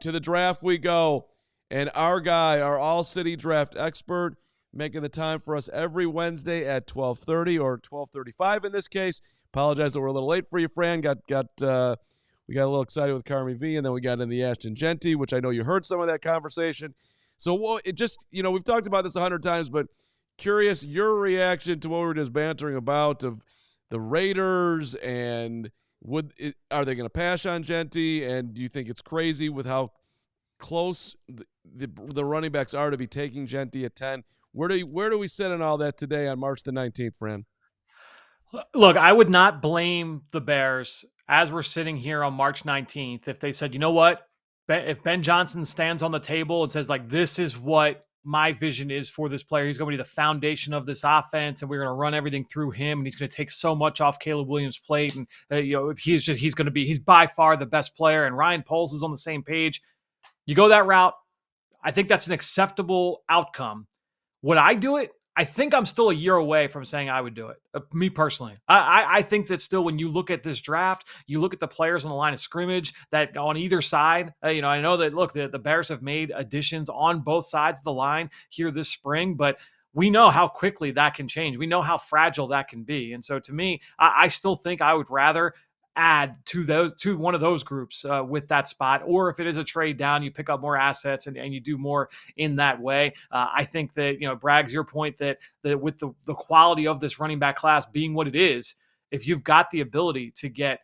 to the draft we go. And our guy, our All-City draft expert, making the time for us every Wednesday at 12:30 or 12:35 in this case. Apologize that we're a little late for you, Fran. We got a little excited with Carmi V, and then we got in the Ashton Jeanty, which I know you heard some of that conversation. So it just, we've talked about this 100 times, but curious your reaction to what we were just bantering about of the Raiders, and are they going to pass on Jeanty, and do you think it's crazy with how close the running backs are to be taking Jeanty at 10? Where do we sit on all that today on March the 19th, Fran? Look, I would not blame the Bears as we're sitting here on March 19th if they said, you know what, if Ben Johnson stands on the table and says, like, this is what my vision is for this player. He's going to be the foundation of this offense, and we're going to run everything through him, and he's going to take so much off Caleb Williams' plate, and he's by far the best player, and Ryan Poles is on the same page. You go that route, I think that's an acceptable outcome. Would I do it? I think I'm still a year away from saying I would do it. Me personally. I think that still, when you look at this draft, you look at the players on the line of scrimmage that on either side, I know that, look, the Bears have made additions on both sides of the line here this spring, but we know how quickly that can change. We know how fragile that can be. And so to me, I still think I would rather add to one of those groups with that spot, or if it is a trade down, you pick up more assets and you do more in that way. I think that, Braggs, your point that with the quality of this running back class being what it is, if you've got the ability to get,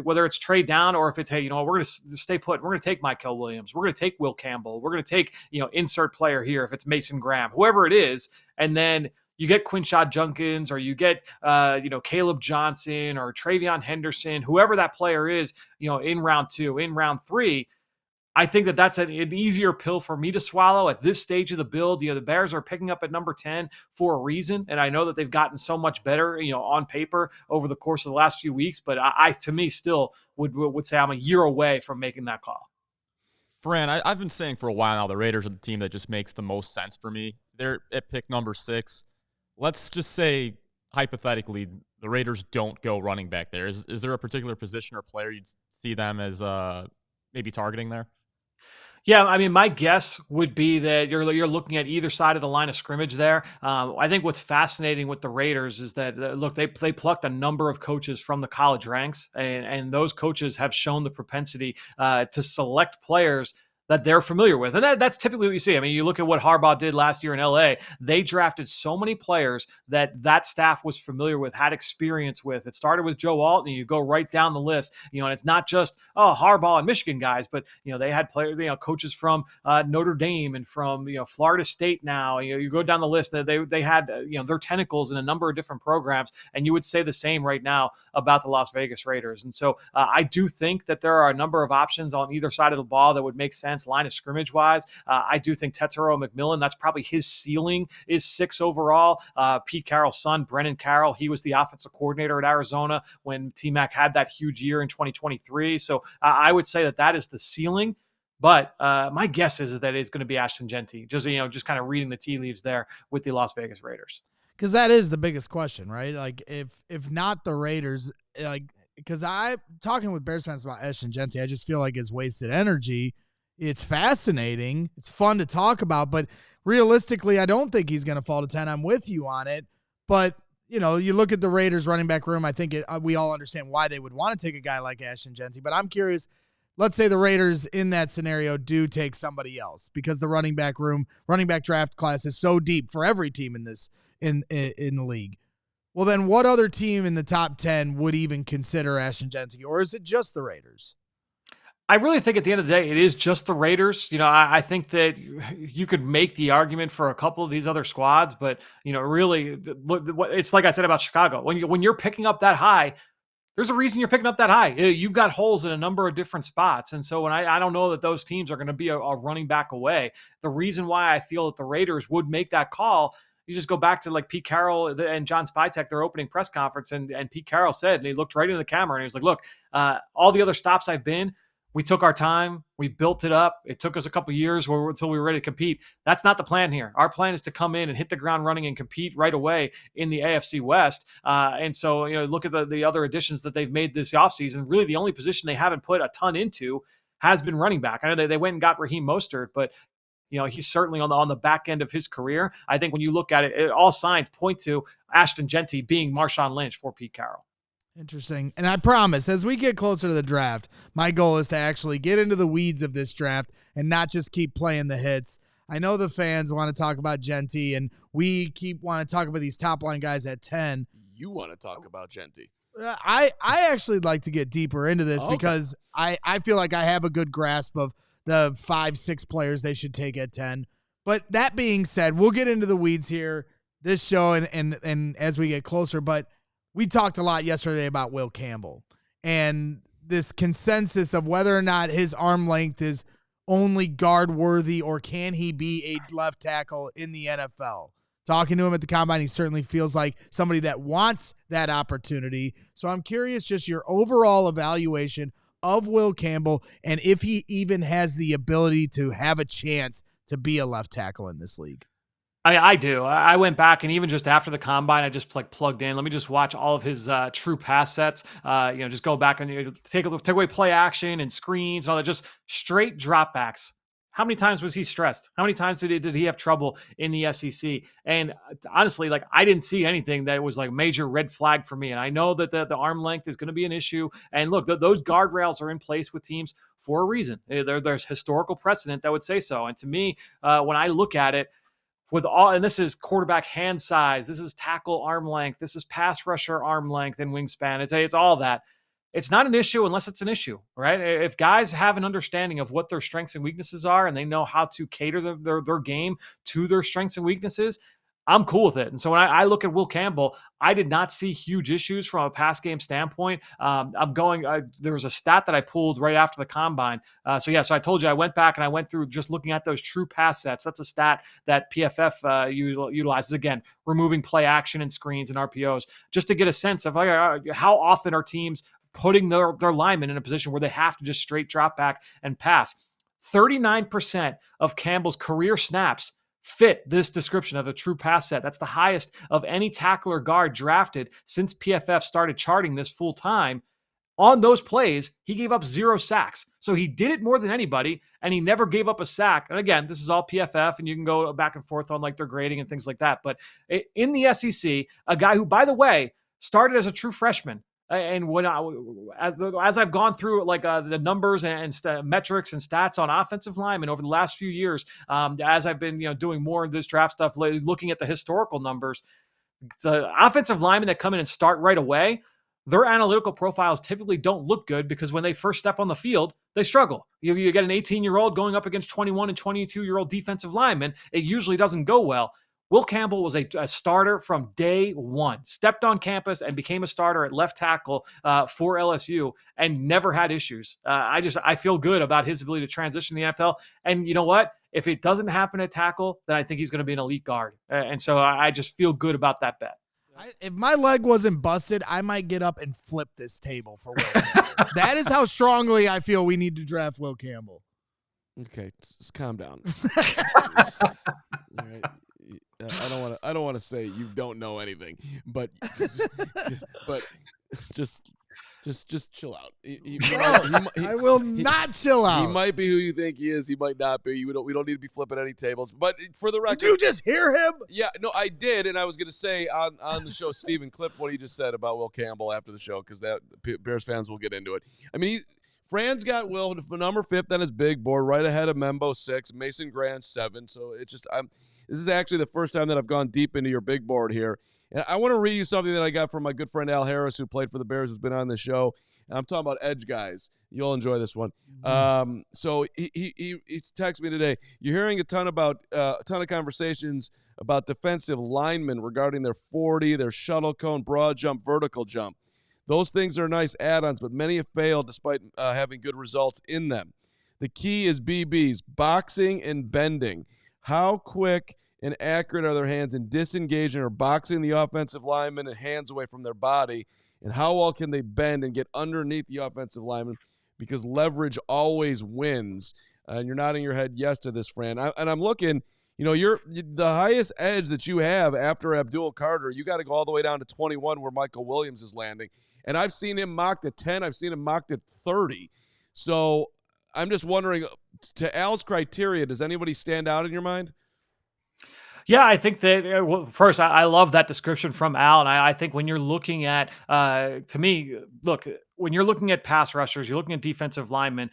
whether it's trade down or if it's, hey, we're going to stay put, we're going to take Mykel Williams, we're going to take Will Campbell, we're going to take, insert player here if it's Mason Graham, whoever it is, and then you get Quinshad Junkins, or you get, Caleb Johnson or Travion Henderson, whoever that player is, in round 2, in round 3. I think that that's an easier pill for me to swallow at this stage of the build. The Bears are picking up at number 10 for a reason, and I know that they've gotten so much better, on paper over the course of the last few weeks. But I to me, still would say I'm a year away from making that call. Fran, I've been saying for a while now the Raiders are the team that just makes the most sense for me. They're at pick number 6. Let's just say, hypothetically, the Raiders don't go running back there. Is there a particular position or player you'd see them as maybe targeting there? Yeah, I mean, my guess would be that you're looking at either side of the line of scrimmage there. I think what's fascinating with the Raiders is that, look, they plucked a number of coaches from the college ranks, and those coaches have shown the propensity to select players that they're familiar with. And that's typically what you see. I mean, you look at what Harbaugh did last year in LA. They drafted so many players that staff was familiar with, had experience with. It started with Joe Alt, and you go right down the list. And it's not just, Harbaugh and Michigan guys, but, they had players, coaches from Notre Dame and from, Florida State now. You go down the list, that they had, their tentacles in a number of different programs. And you would say the same right now about the Las Vegas Raiders. And so I do think that there are a number of options on either side of the ball that would make sense line of scrimmage wise. I do think Tetsuo McMillan, that's probably his ceiling, is 6 overall. Pete Carroll's son, Brennan Carroll, he was the offensive coordinator at Arizona when T-Mac had that huge year in 2023. So I would say that is the ceiling. But my guess is that it's going to be Ashton Jeanty, just kind of reading the tea leaves there with the Las Vegas Raiders. Because that is the biggest question, right? Like, if not the Raiders, because I'm talking with Bears fans about Ashton Jeanty, I just feel like it's wasted energy. It's fascinating. It's fun to talk about, but realistically, I don't think he's going to fall to 10. I'm with you on it. But, you look at the Raiders running back room, I think we all understand why they would want to take a guy like Ashton Jeanty. But I'm curious, let's say the Raiders in that scenario do take somebody else, because the running back draft class is so deep for every team in the league. Well, then what other team in the top 10 would even consider Ashton Jeanty, or is it just the Raiders? I really think at the end of the day, it is just the Raiders. I think that you could make the argument for a couple of these other squads, but, really, it's like I said about Chicago. When you're picking up that high, there's a reason you're picking up that high. You've got holes in a number of different spots. And so when I don't know that those teams are going to be a running back away. The reason why I feel that the Raiders would make that call, you just go back to like Pete Carroll and John Spytek, their opening press conference. And Pete Carroll said, and he looked right into the camera and he was like, look, all the other stops I've been, we took our time. We built it up. It took us a couple of years until we were ready to compete. That's not the plan here. Our plan is to come in and hit the ground running and compete right away in the AFC West. And so, look at the other additions that they've made this offseason. Really, the only position they haven't put a ton into has been running back. I know they went and got Raheem Mostert, but he's certainly on the back end of his career. I think when you look at it, all signs point to Ashton Jeanty being Marshawn Lynch for Pete Carroll. Interesting. And I promise, as we get closer to the draft, my goal is to actually get into the weeds of this draft and not just keep playing the hits. I know the fans want to talk about Jeanty, and we want to talk about these top-line guys at 10. You want to talk about Jeanty. I actually like to get deeper into this because I feel like I have a good grasp of the 5-6 players they should take at 10. But that being said, we'll get into the weeds here this show and as we get closer. But we talked a lot yesterday about Will Campbell and this consensus of whether or not his arm length is only guard worthy or can he be a left tackle in the NFL. Talking to him at the combine, he certainly feels like somebody that wants that opportunity. So I'm curious just your overall evaluation of Will Campbell and if he even has the ability to have a chance to be a left tackle in this league. I do. I went back and even just after the combine, I just plugged in. Let me just watch all of his true pass sets. Just go back and take away play action and screens and all that. Just straight dropbacks. How many times was he stressed? How many times did he have trouble in the SEC? And honestly, I didn't see anything that was major red flag for me. And I know that the arm length is going to be an issue. And look, those guardrails are in place with teams for a reason. There's historical precedent that would say so. And to me, when I look at it, and this is quarterback hand size, this is tackle arm length, this is pass rusher arm length and wingspan. It's all that. It's not an issue unless it's an issue, right? If guys have an understanding of what their strengths and weaknesses are and they know how to cater their game to their strengths and weaknesses, I'm cool with it. And so when I look at Will Campbell, I did not see huge issues from a pass game standpoint. There was a stat that I pulled right after the combine. So I told you I went back and I went through just looking at those true pass sets. That's a stat that PFF utilizes, again, removing play action and screens and RPOs, just to get a sense of how often are teams putting their linemen in a position where they have to just straight drop back and pass. 39% of Campbell's career snaps fit this description of a true pass set. That's the highest of any tackle or guard drafted since PFF started charting this full time. On those plays, he gave up 0 sacks. So he did it more than anybody, and he never gave up a sack. And again, this is all PFF, and you can go back and forth on their grading and things like that. But in the SEC, a guy who, by the way, started as a true freshman, and as I've gone through the numbers and metrics and stats on offensive linemen over the last few years, as I've been doing more of this draft stuff, looking at the historical numbers, the offensive linemen that come in and start right away, their analytical profiles typically don't look good because when they first step on the field, they struggle. You get an 18-year-old going up against 21 and 22-year-old defensive linemen, it usually doesn't go well. Will Campbell was a starter from day one, stepped on campus and became a starter at left tackle for LSU and never had issues. I feel good about his ability to transition to the NFL. And you know what? If it doesn't happen at tackle, then I think he's going to be an elite guard. And so I just feel good about that bet. If my leg wasn't busted, I might get up and flip this table for Will Campbell. That is how strongly I feel we need to draft Will Campbell. Okay, just calm down. All right. I don't want to say you don't know anything, but just chill out. I will not chill out. He might be who you think he is. He might not be. We don't need to be flipping any tables. But for the record, did you just hear him? Yeah, no, I did, and I was going to say on the show, Steven, clip what he just said about Will Campbell after the show because that Bears fans will get into it. I mean, Fran's got Will number 5th on his big board, right ahead of Membo 6, Mason Grant 7. So it's just this is actually the first time that I've gone deep into your big board here. And I want to read you something that I got from my good friend Al Harris, who played for the Bears, who's been on the show. And I'm talking about edge guys. You'll enjoy this one. So he texted me today. You're hearing a ton of conversations about defensive linemen regarding their 40, their shuttle cone, broad jump, vertical jump. Those things are nice add-ons, but many have failed despite having good results in them. The key is BBs, boxing and bending. How quick and accurate are their hands in disengaging or boxing the offensive lineman and hands away from their body? And how well can they bend and get underneath the offensive lineman? Because leverage always wins. And you're nodding your head yes to this, Fran. And I'm looking, you're the highest edge that you have after Abdul Carter. You got to go all the way down to 21 where Michael Williams is landing. And I've seen him mocked at 10. I've seen him mocked at 30. So I'm just wondering, to Al's criteria, does anybody stand out in your mind? Yeah, I think that well, first, I love that description from Al, and I think when you're looking at, to me, look, when you're looking at pass rushers, you're looking at defensive linemen.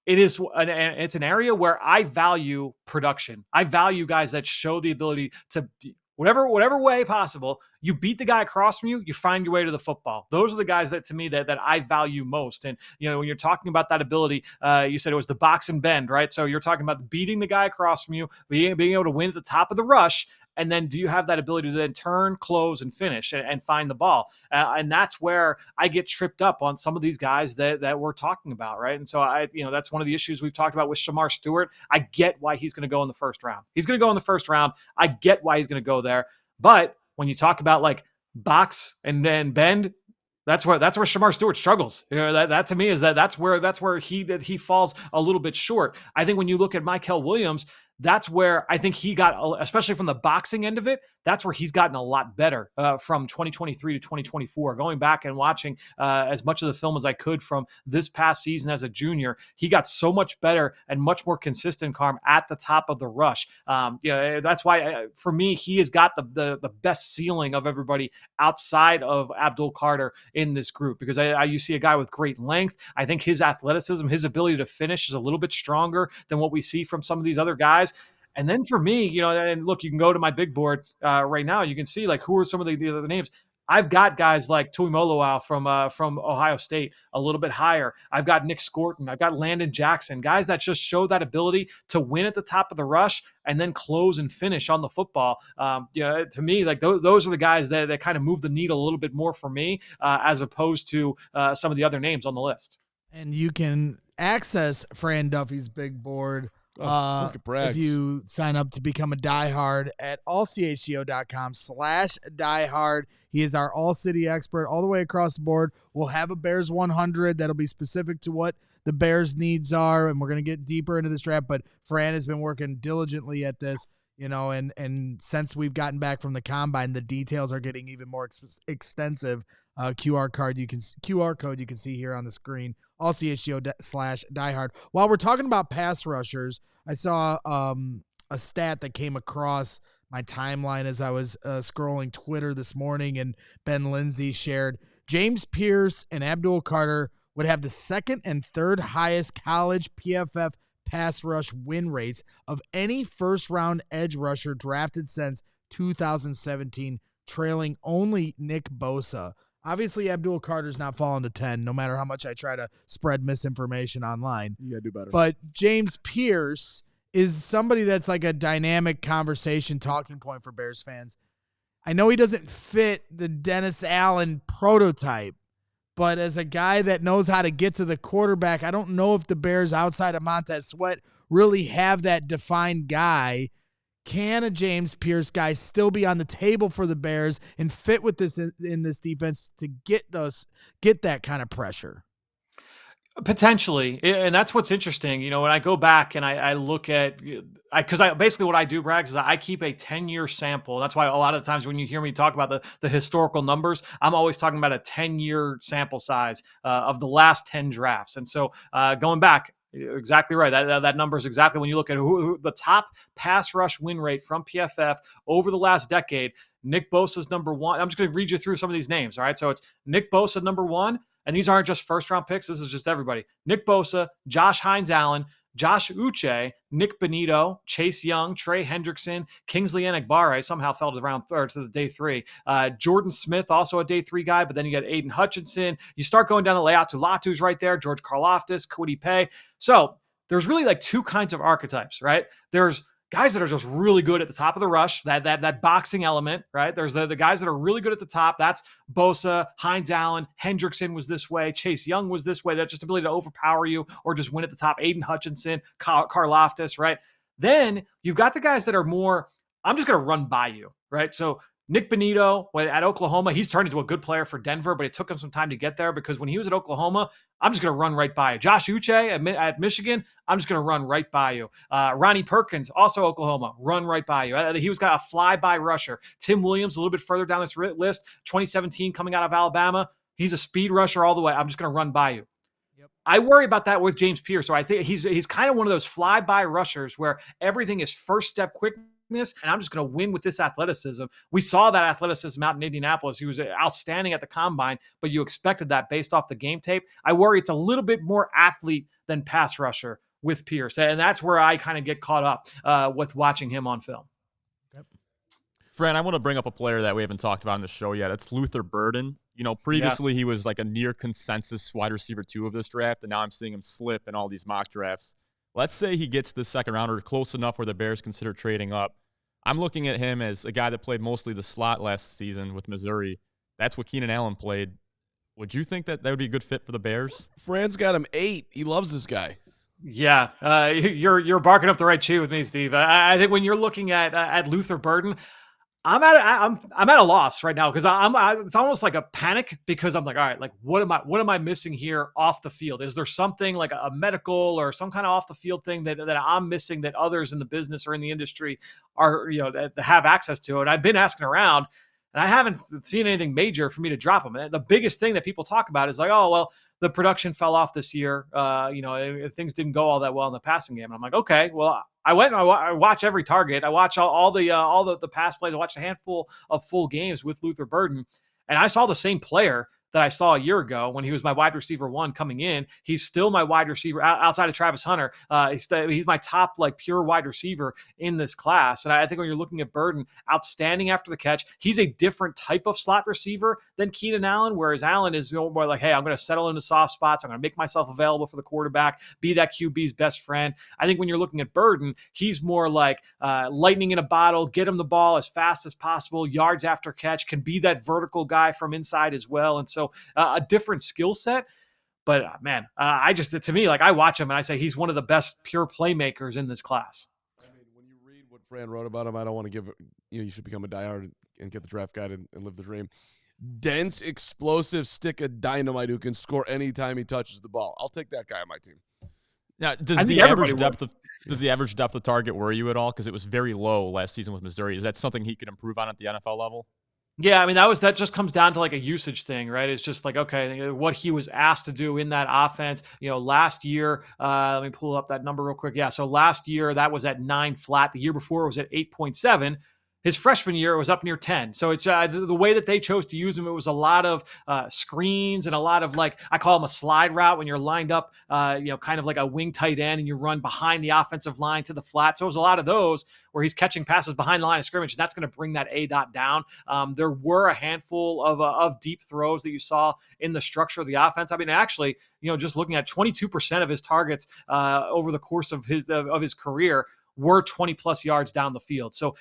It's an area where I value production. I value guys that show the ability to whatever way possible. You beat the guy across from you. You find your way to the football. Those are the guys that to me that I value most. And when you're talking about that ability, you said it was the box and bend, right? So you're talking about beating the guy across from you, being able to win at the top of the rush. And then do you have that ability to then turn, close, and finish and find the ball? And that's where I get tripped up on some of these guys that we're talking about, right? And so that's one of the issues we've talked about with Shamar Stewart. I get why he's going to go in the first round. He's going to go in the first round. I get why he's going to go there. But when you talk about like box and then bend, that's where Shamar Stewart struggles. That to me is that's where he falls a little bit short. I think when you look at Mykel Williams, that's where I think he got, especially from the boxing end of it, that's where he's gotten a lot better from 2023 to 2024. Going back and watching as much of the film as I could from this past season as a junior, he got so much better and much more consistent, Carm, at the top of the rush. That's why, for me, he has got the best ceiling of everybody outside of Abdul Carter in this group, because you see a guy with great length. I think his athleticism, his ability to finish is a little bit stronger than what we see from some of these other guys. And then for me, and look, you can go to my big board right now. You can see like who are some of the other names. I've got guys like Tuimoloau from Ohio State a little bit higher. I've got Nick Scorton. I've got Landon Jackson, guys that just show that ability to win at the top of the rush and then close and finish on the football. To me, like those are the guys that kind of move the needle a little bit more for me as opposed to some of the other names on the list. And you can access Fran Duffy's big board if you sign up to become a diehard at allchgo.com/diehard. He is our all-city expert all the way across the board. We'll have a Bears 100 that'll be specific to what the Bears' needs are, and we're going to get deeper into this draft, but Fran has been working diligently at this, and since we've gotten back from the combine, the details are getting even more extensive. QR code you can see here on the screen, allchgo.com/diehard. While we're talking about pass rushers, I saw a stat that came across my timeline as I was scrolling Twitter this morning, and Ben Lindsay shared James Pierce and Abdul Carter would have the second and third highest college PFF pass rush win rates of any first-round edge rusher drafted since 2017, trailing only Nick Bosa. Obviously, Abdul Carter's not falling to 10, no matter how much I try to spread misinformation online. You gotta do better. But James Pierce is somebody that's like a dynamic conversation talking point for Bears fans. I know he doesn't fit the Dennis Allen prototype, but as a guy that knows how to get to the quarterback, I don't know if the Bears outside of Montez Sweat really have that defined guy. Can a James Pierce guy still be on the table for the Bears and fit with this in this defense to get that kind of pressure? Potentially. And that's what's interesting. When I go back and I look at, because basically what I do, Braggs, is I keep a 10-year sample. That's why a lot of the times when you hear me talk about the historical numbers, I'm always talking about a 10-year sample size of the last 10 drafts. And so going back, exactly right. That number is exactly when you look at who the top pass rush win rate from PFF over the last decade. Nick Bosa's number one. I'm just going to read you through some of these names. All right. So it's Nick Bosa, number one. And these aren't just first round picks. This is just everybody. Nick Bosa, Josh Hines-Allen, Josh Uche, Nick Benito, Chase Young, Trey Hendrickson, Kingsley Enagbare somehow fell to round third to the day three. Jordan Smith, also a day three guy, but then you got Aiden Hutchinson. You start going down the layout to Latu's right there, George Karlaftis, Kwity Paye. So there's really like two kinds of archetypes, right? There's guys that are just really good at the top of the rush, that boxing element, right? There's the guys that are really good at the top. That's Bosa, Hines-Allen, Hendrickson was this way, Chase Young was this way. That's just ability to overpower you or just win at the top. Aiden Hutchinson, Karlaftis, right? Then you've got the guys that are more, I'm just going to run by you, right? So Nick Benito at Oklahoma, he's turned into a good player for Denver, but it took him some time to get there because when he was at Oklahoma, I'm just going to run right by you. Josh Uche at Michigan, I'm just going to run right by you. Ronnie Perkins, also Oklahoma, run right by you. He was got a fly-by rusher. Tim Williams, a little bit further down this list, 2017 coming out of Alabama. He's a speed rusher all the way. I'm just going to run by you. Yep. I worry about that with James Pierce. So I think he's kind of one of those fly-by rushers where everything is first step quickness, and I'm just going to win with this athleticism. We saw that athleticism out in Indianapolis. He was outstanding at the combine, but you expected that based off the game tape. I worry it's a little bit more athlete than pass rusher with Pierce, and that's where I kind of get caught up with watching him on film. Fran, I want to bring up a player that we haven't talked about on the show yet. It's Luther Burden. Previously he was like a near consensus wide receiver 2 of this draft, and now I'm seeing him slip in all these mock drafts. Let's say he gets the second round or close enough where the Bears consider trading up. I'm looking at him as a guy that played mostly the slot last season with Missouri. That's what Keenan Allen played. Would you think that would be a good fit for the Bears? Fran's got him 8. He loves this guy. Yeah, you're barking up the right tree with me, Steve. I think when you're looking at Luther Burden, I'm at a loss right now because it's almost like a panic because I'm like, all right, like what am I missing here off the field? Is there something like a medical or some kind of off the field thing that I'm missing that others in the business or in the industry are that have access to? And I've been asking around, and I haven't seen anything major for me to drop him. And the biggest thing that people talk about is like, oh well, the production fell off this year. Things didn't go all that well in the passing game. And I'm like, okay, well, I went and I watch every target. I watch all the pass plays. I watched a handful of full games with Luther Burden, and I saw the same player that I saw a year ago when he was my wide receiver 1 coming in. He's still my wide receiver outside of Travis Hunter. He's my top like pure wide receiver in this class. And I think when you're looking at Burden, outstanding after the catch, he's a different type of slot receiver than Keenan Allen, whereas Allen is more like, hey, I'm going to settle into soft spots. I'm going to make myself available for the quarterback, be that QB's best friend. I think when you're looking at Burden, he's more like lightning in a bottle, get him the ball as fast as possible, yards after catch, can be that vertical guy from inside as well. And so a different skill set. But to me, like I watch him and I say he's one of the best pure playmakers in this class. I mean, when you read what Fran wrote about him, I don't want to give you should become a diehard and get the draft guide and live the dream. Dense, explosive stick of dynamite who can score anytime he touches the ball. I'll take that guy on my team. Now, does the average depth of target worry you at all? Because it was very low last season with Missouri. Is that something he could improve on at the NFL level? Yeah, I mean, that just comes down to like a usage thing, right? It's just like, okay, what he was asked to do in that offense. Last year, let me pull up that number real quick. Yeah, so last year that was at 9 flat. The year before it was at 8.7. His freshman year, it was up near 10. So it's the way that they chose to use him, it was a lot of screens and a lot of like, I call him a slide route when you're lined up, kind of like a wing tight end and you run behind the offensive line to the flat. So it was a lot of those where he's catching passes behind the line of scrimmage, and that's going to bring that A dot down. There were a handful of deep throws that you saw in the structure of the offense. I mean, actually, just looking at 22% of his targets over the course of his career were 20 plus yards down the field. So,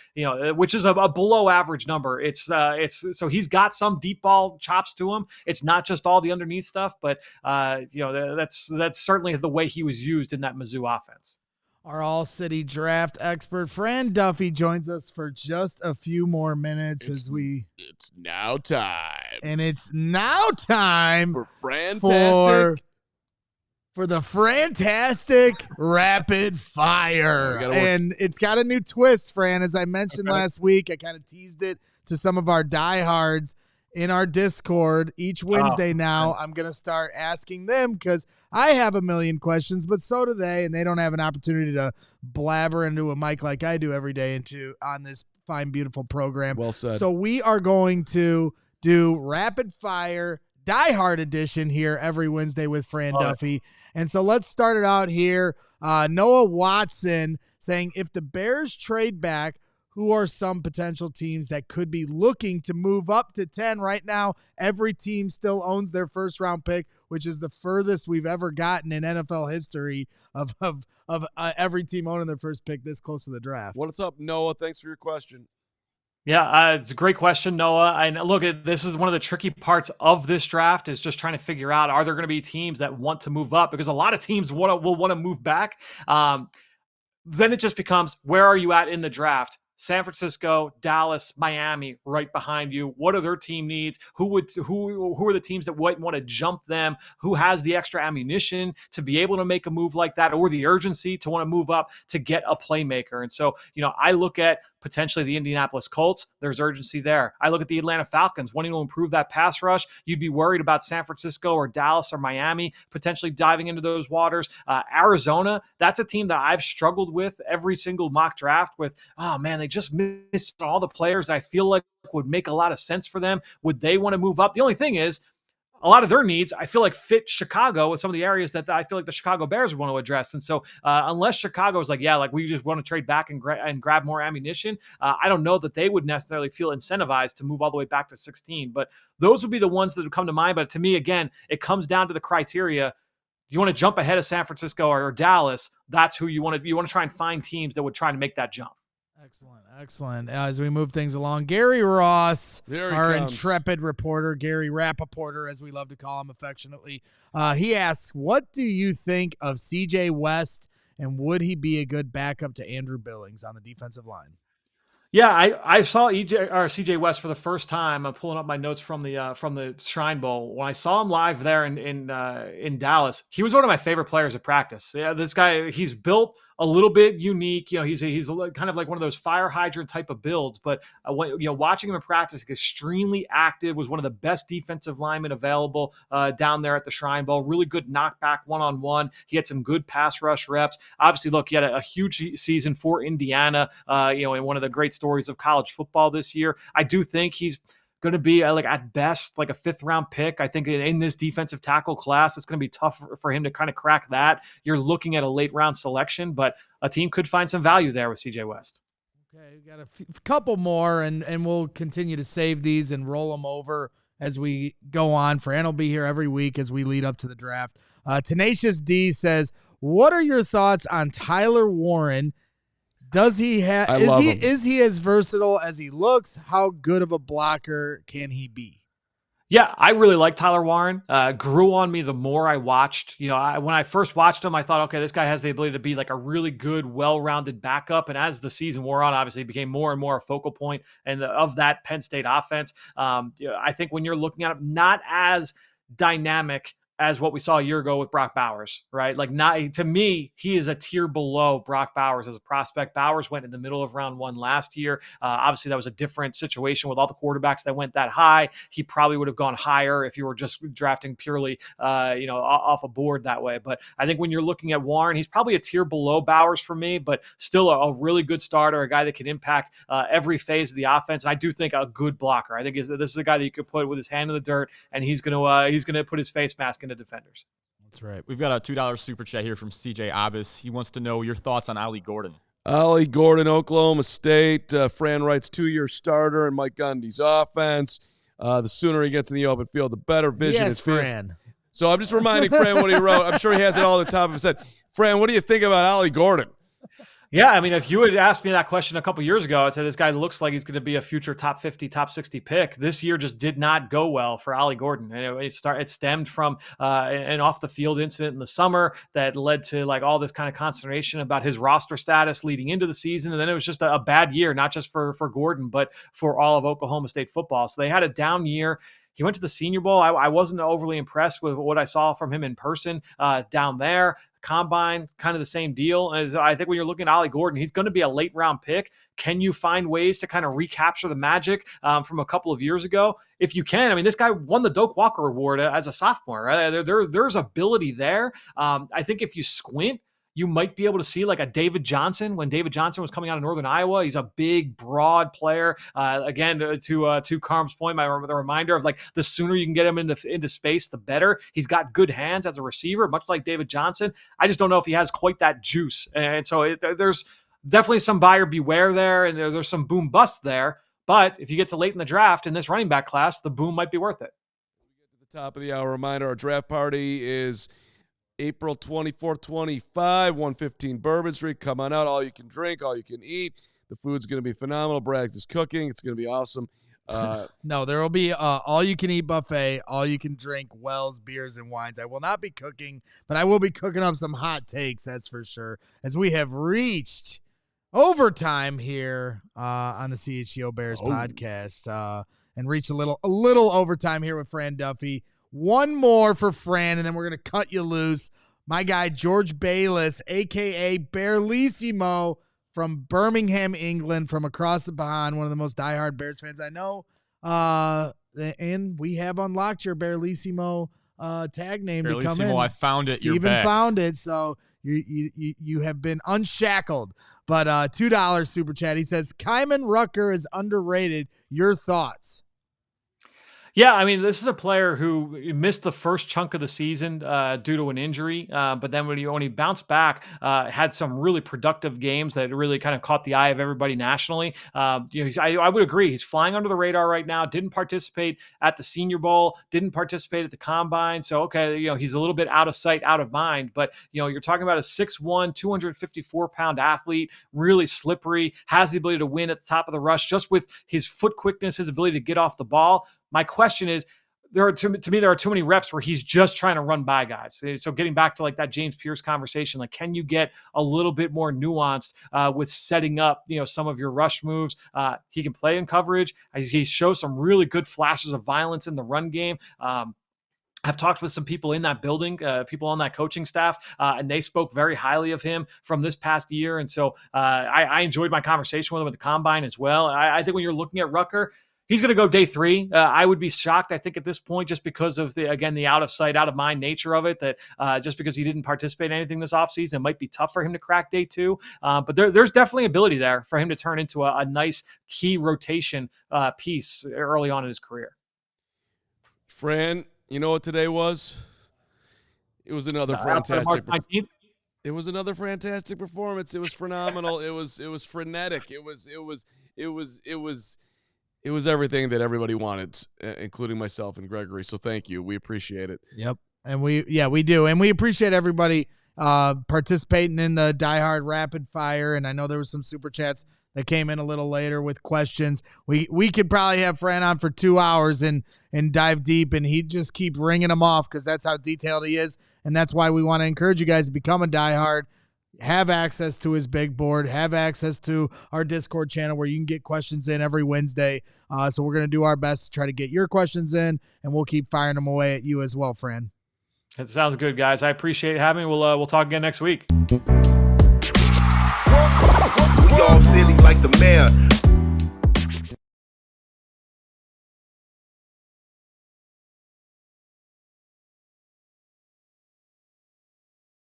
which is a below average number. It's so he's got some deep ball chops to him. It's not just all the underneath stuff, but that's certainly the way he was used in that Mizzou offense. Our All-City draft expert, Fran Duffy, joins us for just a few more minutes It's now time. And it's now time for Frantastic. For the Frantastic Rapid Fire. And it's got a new twist, Fran. As I mentioned last week, I kind of teased it to some of our diehards in our Discord. Each Wednesday now, I'm going to start asking them because I have a million questions, but so do they, and they don't have an opportunity to blabber into a mic like I do every day on this fine, beautiful program. Well said. So we are going to do Rapid Fire Diehard edition here every Wednesday with Fran Duffy. And so let's start it out here. Noah Watson saying, if the Bears trade back, who are some potential teams that could be looking to move up to 10 right now? Every team still owns their first round pick, which is the furthest we've ever gotten in NFL history of every team owning their first pick this close to the draft. What's up, Noah? Thanks for your question. Yeah, it's a great question, Noah. And look, this is one of the tricky parts of this draft is just trying to figure out, are there going to be teams that want to move up? Because a lot of teams will want to move back. Then it just becomes, where are you at in the draft San Francisco, Dallas, Miami, right behind you. What are their team needs? Who are the teams that might want to jump them? Who has the extra ammunition to be able to make a move like that, or the urgency to want to move up to get a playmaker? And so, I look at potentially the Indianapolis Colts. There's urgency there. I look at the Atlanta Falcons wanting to improve that pass rush. You'd be worried about San Francisco or Dallas or Miami potentially diving into those waters. Arizona, that's a team that I've struggled with every single mock draft with, oh man, they just missed all the players I feel like would make a lot of sense for them. Would they want to move up? The only thing is, a lot of their needs, I feel like, fit Chicago with some of the areas that I feel like the Chicago Bears would want to address. And so unless Chicago is like, yeah, like we just want to trade back and grab more ammunition, I don't know that they would necessarily feel incentivized to move all the way back to 16. But those would be the ones that would come to mind. But to me, again, it comes down to the criteria. You want to jump ahead of San Francisco or Dallas, that's who you want to. You want to try and find teams that would try to make that jump. Excellent. As we move things along, Gary Ross, our comes. Intrepid reporter, Gary Rappaporter, as we love to call him affectionately, he asks, what do you think of CJ West, and would he be a good backup to Andrew Billings on the defensive line? Yeah, I saw CJ West for the first time. I'm pulling up my notes from the Shrine Bowl. When I saw him live there in Dallas, he was one of my favorite players at practice. Yeah, this guy, he's built a little bit unique. He's kind of like one of those fire hydrant type of builds. But watching him in practice, extremely active. Was one of the best defensive linemen available down there at the Shrine Bowl. Really good knockback one-on-one. He had some good pass rush reps. Obviously, look, he had a huge season for Indiana. In one of the great stories of college football this year. I do think he's going to be at best like a 5th round pick. I think in this defensive tackle class, it's going to be tough for him to kind of crack that. You're looking at a late round selection, but a team could find some value there with CJ West. Okay, we got a couple more, and we'll continue to save these and roll them over as we go on. Fran will be here every week as we lead up to the draft. Tenacious D says, what are your thoughts on Tyler Warren? Does he have? Is he as versatile as he looks? How good of a blocker can he be? Yeah, I really like Tyler Warren. Grew on me the more I watched. When I first watched him, I thought, okay, this guy has the ability to be like a really good, well-rounded backup. And as the season wore on, obviously, he became more and more a focal point of that Penn State offense. I think when you're looking at him, not as dynamic as what we saw a year ago with Brock Bowers, right? To me, he is a tier below Brock Bowers as a prospect. Bowers went in the middle of round 1 last year. Obviously, that was a different situation with all the quarterbacks that went that high. He probably would have gone higher if you were just drafting purely, off a board that way. But I think when you're looking at Warren, he's probably a tier below Bowers for me, but still a really good starter, a guy that can impact every phase of the offense. And I do think a good blocker. I think this is a guy that you could put with his hand in the dirt, and he's going to put his face mask into defenders. That's right. We've got a $2 super chat here from CJ Abbas. He wants to know your thoughts on Ollie Gordon. Ollie Gordon, Oklahoma State. Fran writes 2-year starter in Mike Gundy's offense. The sooner he gets in the open field, the better vision. Yes, Fran. So I'm just reminding Fran what he wrote. I'm sure he has it all at the top of his head. Fran, what do you think about Ollie Gordon? Yeah, I mean, if you had asked me that question a couple years ago, I'd say this guy looks like he's going to be a future top 50, top 60 pick. This year just did not go well for Ollie Gordon. And it stemmed from an off the field incident in the summer that led to like all this kind of consternation about his roster status leading into the season. And then it was just a bad year, not just for Gordon, but for all of Oklahoma State football. So they had a down year. He went to the Senior Bowl. I wasn't overly impressed with what I saw from him in person down there. Combine, kind of the same deal. As I think when you're looking at Ollie Gordon, he's going to be a late round pick. Can you find ways to kind of recapture the magic from a couple of years ago? If you can, I mean, this guy won the Doak Walker Award as a sophomore. Right? There's ability there. I think if you squint, you might be able to see like a David Johnson when David Johnson was coming out of Northern Iowa. He's a big, broad player. Again, to Carm's point, the reminder of like the sooner you can get him into space, the better. He's got good hands as a receiver, much like David Johnson. I just don't know if he has quite that juice. And so there's definitely some buyer beware there, and there's some boom bust there. But if you get to late in the draft in this running back class, the boom might be worth it. We get to the top of the hour. Reminder, our draft party is April 24th, 25, 115 Bourbon Street. Come on out. All you can drink, all you can eat. The food's going to be phenomenal. Braggs is cooking. It's going to be awesome. No, there will be all you can eat buffet, all you can drink, Wells, beers, and wines. I will not be cooking, but I will be cooking up some hot takes, that's for sure, as we have reached overtime here on the CHGO Bears podcast and reach a little overtime here with Fran Duffy. One more for Fran, and then we're going to cut you loose. My guy, George Bayless, a.k.a. Bearlissimo from Birmingham, England, from across the pond, one of the most diehard Bears fans I know. And we have unlocked your Bearlissimo tag name to come in. I found it. You're Steven back. found it, so you have been unshackled. But $2 super chat. He says, Kaimon Rucker is underrated. Your thoughts? Yeah, I mean, this is a player who missed the first chunk of the season due to an injury, but then when he bounced back, had some really productive games that really kind of caught the eye of everybody nationally. I would agree. He's flying under the radar right now. Didn't participate at the Senior Bowl. Didn't participate at the Combine. So, okay, he's a little bit out of sight, out of mind. But, you're talking about a 6'1", 254-pound athlete, really slippery, has the ability to win at the top of the rush just with his foot quickness, his ability to get off the ball. My question is, there are too many reps where he's just trying to run by guys. So getting back to like that James Pierce conversation, like, can you get a little bit more nuanced with setting up, some of your rush moves? He can play in coverage. He shows some really good flashes of violence in the run game. I've talked with some people in that building, people on that coaching staff, and they spoke very highly of him from this past year. And so I enjoyed my conversation with him at the Combine as well. I think when you're looking at Rucker, he's going to go day 3. I would be shocked, I think, at this point, just because of the out of sight, out of mind nature of it, that just because he didn't participate in anything this offseason, it might be tough for him to crack day 2. But there's definitely ability there for him to turn into a nice key rotation piece early on in his career. Fran, you know what today was? It was another fantastic. It was another fantastic performance. It was phenomenal. It was frenetic. It was everything that everybody wanted, including myself and Gregory. So thank you. We appreciate it. Yep. And we do. And we appreciate everybody participating in the Diehard Rapid Fire. And I know there was some super chats that came in a little later with questions. We could probably have Fran on for 2 hours and dive deep, and he'd just keep ringing them off because that's how detailed he is. And that's why we want to encourage you guys to become a Diehard. Have access to his big board, have access to our Discord channel where you can get questions in every Wednesday. So we're going to do our best to try to get your questions in, and we'll keep firing them away at you as well, Fran. That sounds good, guys. I appreciate having me. We'll talk again next week. We all silly like the mayor.